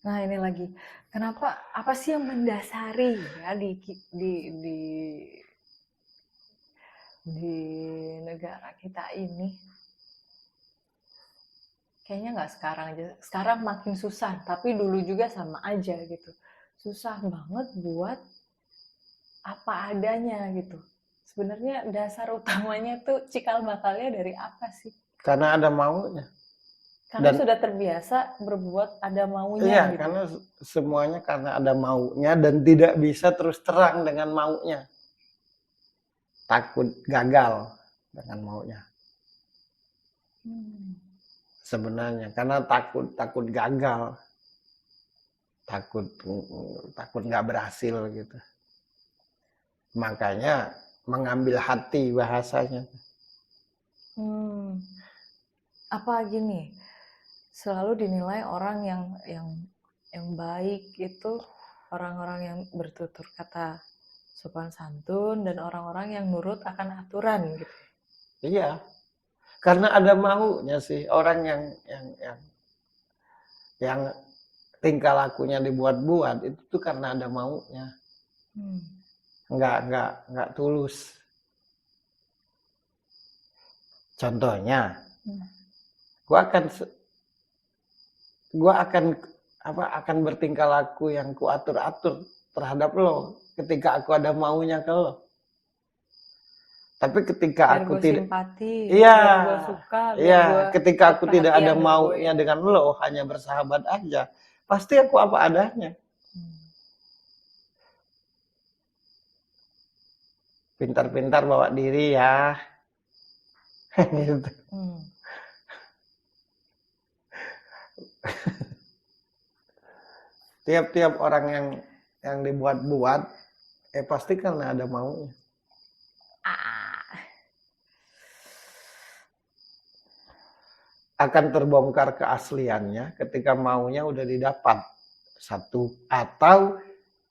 Nah ini lagi, kenapa apa sih yang mendasari ya di negara kita ini? Kayaknya nggak sekarang aja. Sekarang makin susah, tapi dulu juga sama aja gitu. Susah banget buat apa adanya gitu. Sebenarnya dasar utamanya tuh cikal bakalnya dari apa sih? Karena ada maunya. Karena Dan sudah terbiasa berbuat ada maunya iya, gitu. karena semuanya karena ada maunya dan tidak bisa terus terang dengan maunya. Takut gagal dengan maunya. Hmm. Sebenarnya karena takut gagal, takut takut nggak berhasil gitu. Makanya mengambil hati bahasanya. Hmm. Apa gini? Selalu dinilai orang yang baik itu orang-orang yang bertutur kata sopan santun dan orang-orang yang nurut akan aturan gitu. Iya, karena ada maunya sih orang yang tingkah lakunya dibuat-buat itu tuh karena ada maunya. Hmm. Nggak tulus. Contohnya, Hmm. gua akan gua akan bertingkah laku yang kuatur-atur terhadap lo ketika aku ada maunya ke lo. Tapi ketika Biar aku gue tidak, simpati, iya, biar gue suka, biar iya, gue ketika dapat aku tidak ada perhatian dari gue. maunya dengan lo, hanya bersahabat aja, pasti aku apa adanya. Hmm. Pintar-pintar bawa diri ya. Gitu. Hmm. Tiap-tiap orang yang dibuat-buat, pasti karena ada maunya. Ah. Akan terbongkar keasliannya ketika maunya udah didapat. Satu, atau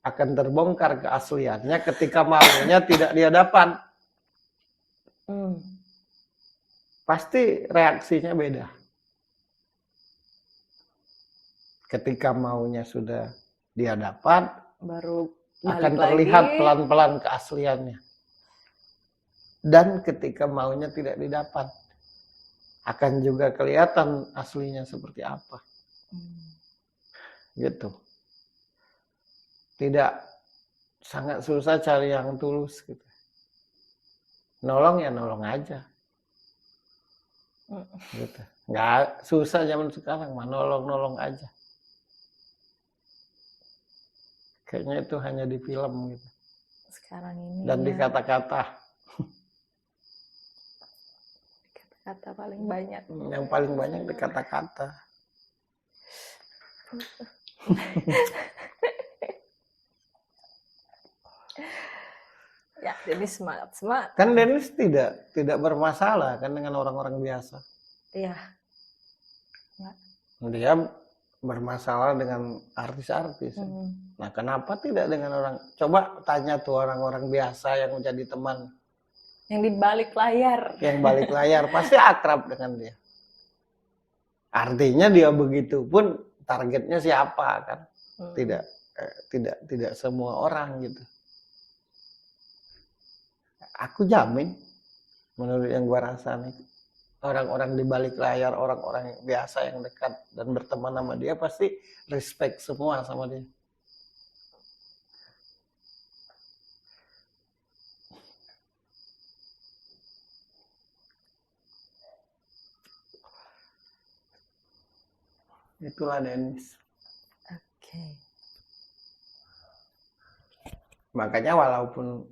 akan terbongkar keasliannya ketika maunya tidak dia dapat. Hmm. Pasti reaksinya beda. Ketika maunya sudah dia dapat, Baru akan balik terlihat lagi. pelan-pelan keasliannya. Dan ketika maunya tidak didapat, akan juga kelihatan aslinya seperti apa. Gitu. Tidak, sangat susah cari yang tulus gitu. Nolong ya nolong aja. Gitu. Nggak susah zaman sekarang mah, nolong aja. Kayaknya itu hanya di film gitu. Sekarang ini Dan di ya, kata-kata. kata paling banyak. Yang paling banyak di kata-kata. Ya, jadi semangat. Kan Dennis tidak bermasalah kan dengan orang-orang biasa. Iya. Dia bermasalah dengan artis-artis. Nah, kenapa tidak dengan orang? Coba tanya tuh orang-orang biasa yang menjadi teman. Yang di balik layar. Yang balik layar pasti akrab dengan dia. Artinya dia begitu pun targetnya siapa kan? Tidak semua orang gitu. Aku jamin, menurut yang gua rasa nih, orang-orang di balik layar, orang-orang biasa yang dekat dan berteman sama dia pasti respect semua sama dia. Itulah Dennis. Oke. Makanya walaupun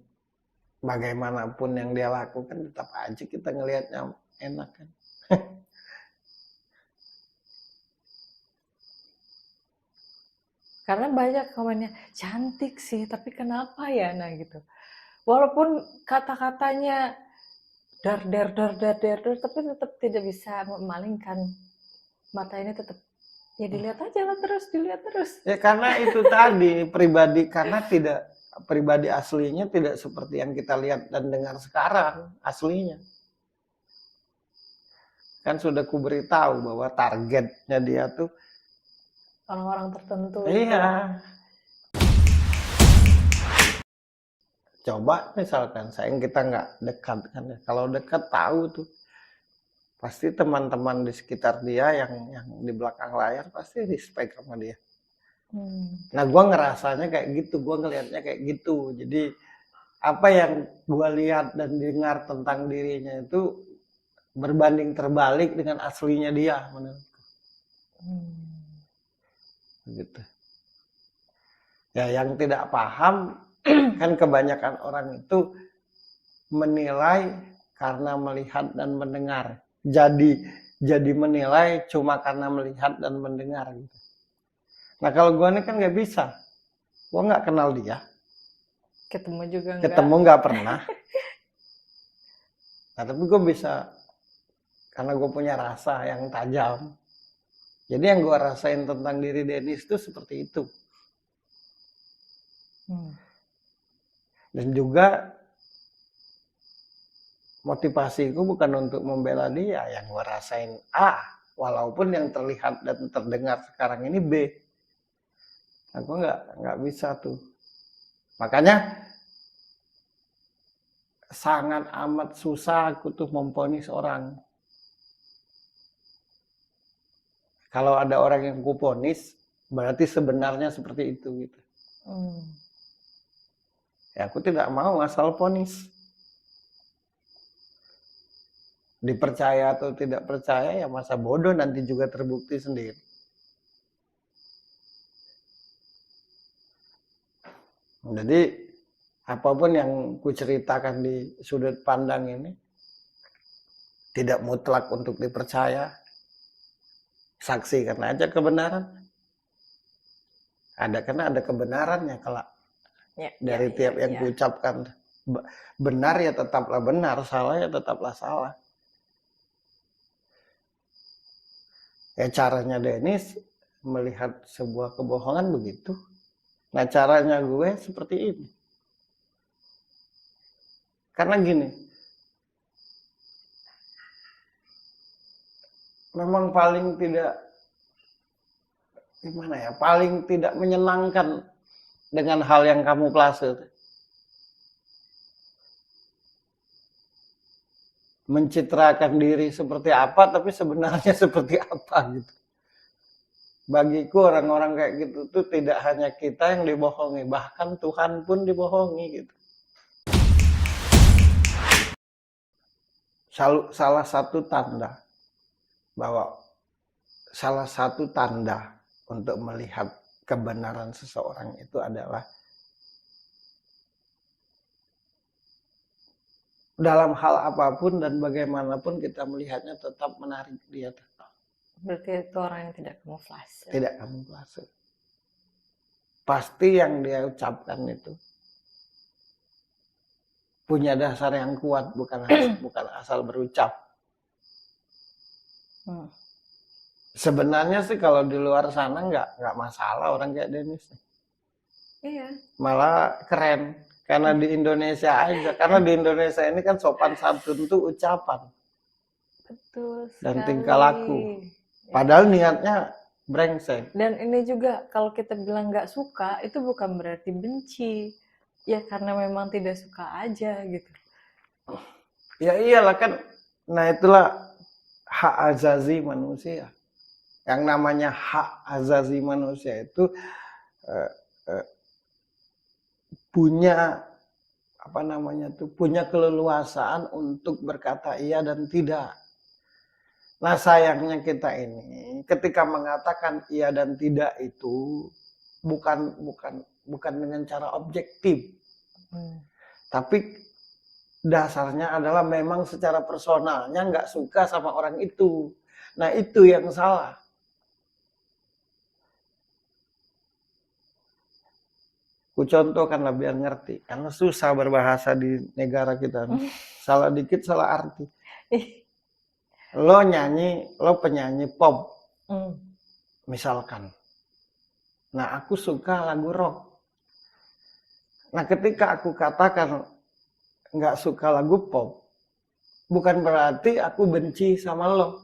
bagaimanapun yang dia lakukan, tetap aja kita ngelihatnya enak kan. Karena banyak komennya, cantik sih, tapi kenapa ya, nah gitu. Walaupun kata-katanya dar, tapi tetap tidak bisa memalingkan mata ini tetap. Ya dilihat aja lah terus, dilihat terus. Ya karena itu tadi pribadi, karena pribadi aslinya tidak seperti yang kita lihat dan dengar sekarang aslinya. Kan sudah kuberitahu bahwa targetnya dia tuh orang-orang tertentu. Iya. Coba misalkan sayang kita nggak dekat kan ya. Kalau dekat tahu tuh pasti teman-teman di sekitar dia yang di belakang layar pasti respect sama dia. Nah gue ngerasanya kayak gitu, gue ngelihatnya kayak gitu. Jadi apa yang gue lihat dan dengar tentang dirinya itu berbanding terbalik dengan aslinya dia menurutku. Gitu. Ya yang tidak paham kan kebanyakan orang itu menilai karena melihat dan mendengar. Jadi menilai cuma karena melihat dan mendengar gitu. Nah kalau gue ini kan nggak bisa, gue nggak kenal dia, Ketemu juga enggak. ketemu nggak pernah. Nah tapi gue bisa karena gue punya rasa yang tajam. Jadi yang gue rasain tentang diri Dennis itu seperti itu. Dan juga motivasiku bukan untuk membela dia, yang gue rasain A, walaupun yang terlihat dan terdengar sekarang ini B. Aku nggak bisa tuh. Makanya sangat amat susah aku tuh memvonis orang. Kalau ada orang yang kuponis, berarti sebenarnya seperti itu gitu. Ya aku tidak mau asal ponis. Dipercaya atau tidak percaya ya masa bodoh nanti juga terbukti sendiri. Jadi apapun yang kuceritakan di sudut pandang ini tidak mutlak untuk dipercaya. Saksikan aja kebenaran. Karena ada kebenarannya kalau dari tiap yang kuucapkan. Benar ya tetaplah benar, salah ya tetaplah salah. Ya caranya Dennis melihat sebuah kebohongan begitu. Nah caranya gue seperti ini. Karena gini, memang paling tidak paling tidak menyenangkan dengan hal yang kamu plase. Mencitrakan diri seperti apa, tapi sebenarnya seperti apa gitu. Bagiku orang-orang kayak gitu tuh tidak hanya kita yang dibohongi, bahkan Tuhan pun dibohongi gitu. Salah satu tanda untuk melihat kebenaran seseorang itu adalah dalam hal apapun dan bagaimanapun kita melihatnya tetap menarik dia tetap. Berarti itu orang yang tidak kamuflase. Tidak kamuflase. Pasti yang dia ucapkan itu punya dasar yang kuat, bukan asal berucap. Sebenarnya sih kalau di luar sana nggak masalah orang kayak Dennis. Iya. Malah keren. Karena di Indonesia aja. Karena di Indonesia ini kan sopan santun tuh ucapan. Betul sekali. Dan tingkah laku. Padahal niatnya brengsek. Dan ini juga kalau kita bilang nggak suka, itu bukan berarti benci. Ya karena memang tidak suka aja gitu. Ya iyalah kan. Nah itulah hak azazi manusia. Yang namanya hak azazi manusia itu punya punya keleluasaan untuk berkata iya dan tidak. Nah sayangnya kita ini ketika mengatakan iya dan tidak itu bukan dengan cara objektif, tapi dasarnya adalah memang secara personalnya nggak suka sama orang itu. Nah itu yang salah. Ku contohkanlah biar ngerti, karena susah berbahasa di negara kita. Salah dikit salah arti. Lo penyanyi pop, misalkan. Nah aku suka lagu rock. Nah ketika aku katakan nggak suka lagu pop, bukan berarti aku benci sama lo.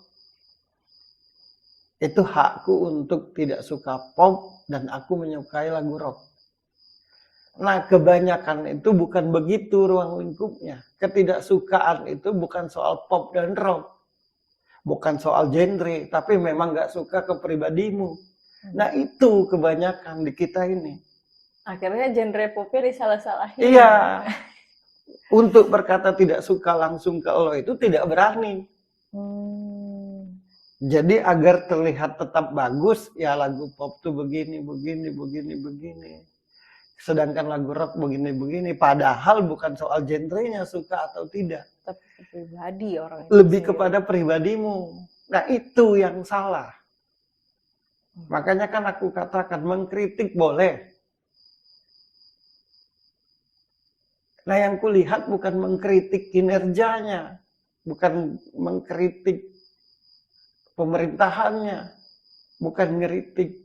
Itu hakku untuk tidak suka pop dan aku menyukai lagu rock. Nah, kebanyakan itu bukan begitu ruang lingkupnya. Ketidaksukaan itu bukan soal pop dan rock. Bukan soal genre, tapi memang gak suka ke pribadimu. Nah, itu kebanyakan di kita ini. Akhirnya genre popnya disalah-salahin. Iya. Untuk berkata tidak suka langsung ke lo itu tidak berani. Jadi agar terlihat tetap bagus, ya lagu pop tuh begini. Sedangkan lagu rock begini. Padahal bukan soal genrenya suka atau tidak. Tapi pribadi orang itu Lebih sendiri. kepada pribadimu. Nah, itu yang salah. Makanya kan aku katakan mengkritik boleh. Nah, yang kulihat bukan mengkritik kinerjanya. Bukan mengkritik pemerintahannya. Bukan ngeritik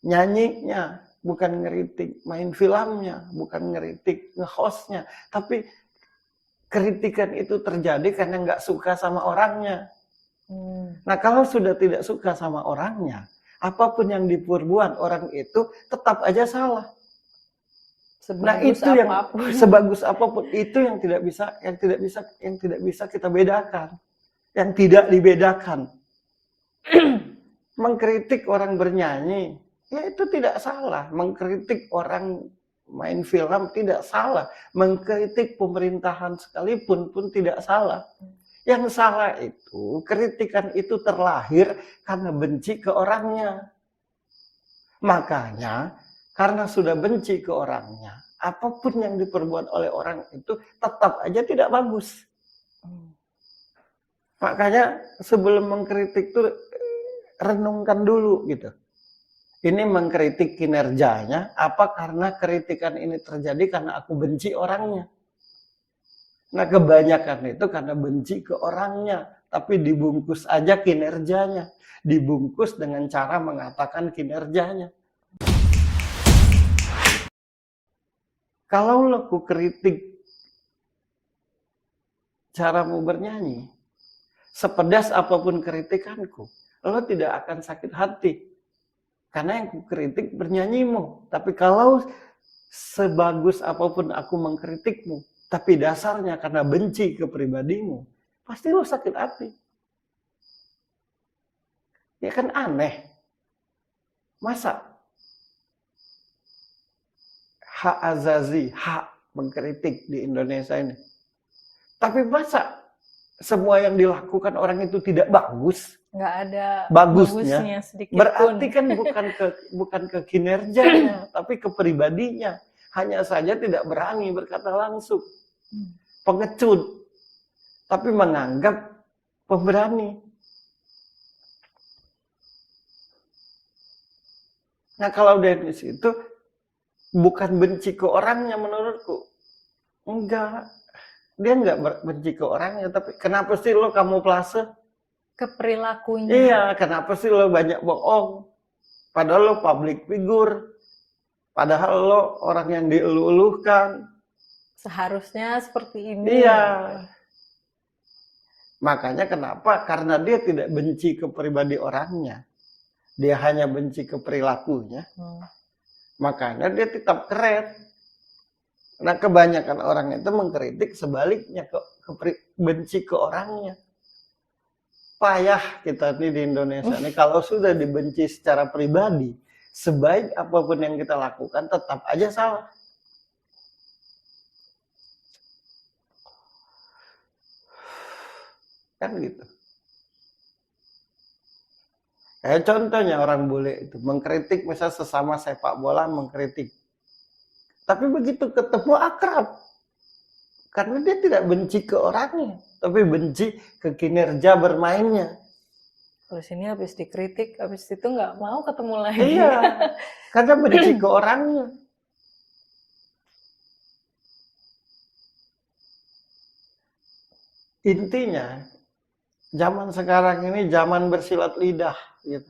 nyanyinya. Bukan ngeritik main filmnya. Bukan ngeritik nge-hostnya. Tapi kritikan itu terjadi karena nggak suka sama orangnya. Nah, kalau sudah tidak suka sama orangnya, apapun yang diperbuat orang itu tetap aja salah. Nah, itu apapun. Yang sebagus apapun itu yang tidak bisa kita bedakan. Yang tidak dibedakan. Mengkritik orang bernyanyi, ya itu tidak salah. Mengkritik orang main film tidak salah. Mengkritik pemerintahan sekalipun pun tidak salah. Yang salah itu, kritikan itu terlahir karena benci ke orangnya. Makanya, karena sudah benci ke orangnya, apapun yang diperbuat oleh orang itu tetap aja tidak bagus. Makanya sebelum mengkritik itu renungkan dulu gitu. Ini mengkritik kinerjanya, apa karena kritikan ini terjadi karena aku benci orangnya. Nah, kebanyakan itu karena benci ke orangnya, tapi dibungkus aja kinerjanya. Dibungkus dengan cara mengatakan kinerjanya. Kalau aku kritik caramu bernyanyi, sepedas apapun kritikanku, lo tidak akan sakit hati. Karena yang ku kritik bernyanyimu. Tapi kalau sebagus apapun aku mengkritikmu, tapi dasarnya karena benci ke pribadimu, pasti lo sakit hati. Ya kan aneh. Masa hak azazi, hak mengkritik di Indonesia ini. Tapi masa semua yang dilakukan orang itu tidak bagus? Nggak ada bagusnya sedikit berarti pun. kan bukan ke kinerjanya, tapi ke pribadinya. Hanya saja tidak berani berkata langsung. Pengecut. Tapi menganggap pemberani. Nah, kalau Dennis itu bukan benci ke orangnya menurutku. Enggak. Dia enggak benci ke orangnya, tapi kenapa sih lo kamuflase? Ke perilakunya. Iya, kenapa sih lo banyak bohong? Padahal lo public figure. Padahal lo orang yang dielu-elukan. Seharusnya seperti ini. Iya. Makanya kenapa? Karena dia tidak benci ke pribadi orangnya. Dia hanya benci ke perilakunya. Makanya dia tetap keren. Nah, kebanyakan orang itu mengkritik sebaliknya, benci ke orangnya. Payah kita nih di Indonesia nih, kalau sudah dibenci secara pribadi, sebaik apapun yang kita lakukan tetap aja salah. Kan gitu. Contohnya orang bule itu mengkritik, misal sesama sepak bola mengkritik. Tapi begitu ketemu akrab. Karena dia tidak benci ke orangnya, tapi benci ke kinerja bermainnya. Terus ini habis dikritik, habis itu nggak mau ketemu lagi. Iya, karena benci ke orangnya. Intinya, zaman sekarang ini zaman bersilat lidah. Gitu.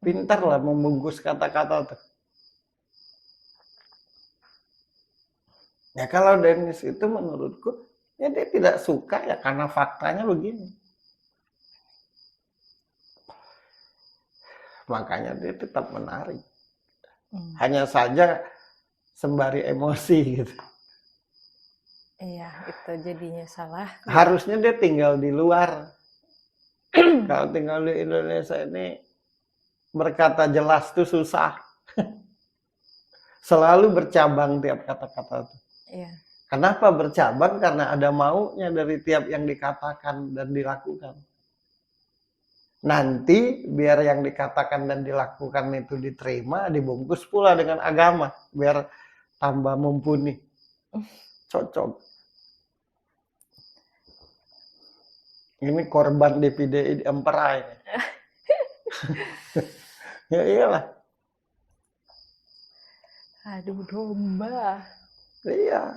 Pintarlah membungkus kata-kata tuh. Ya kalau Dennis itu menurutku, ya dia tidak suka ya karena faktanya begini. makanya dia tetap menarik. Hmm. Hanya saja sembari emosi gitu. Iya, itu jadinya salah. Harusnya dia tinggal di luar. Kalau tinggal di Indonesia ini berkata jelas tuh susah. Selalu bercabang tiap kata-kata tuh. Iya. Kenapa bercabang? Karena ada maunya dari tiap yang dikatakan dan dilakukan. Nanti biar yang dikatakan dan dilakukan itu diterima, dibungkus pula dengan agama. Biar tambah mumpuni. Cocok. Ini korban DPD emperai. Ya iyalah. Aduh domba. Iya.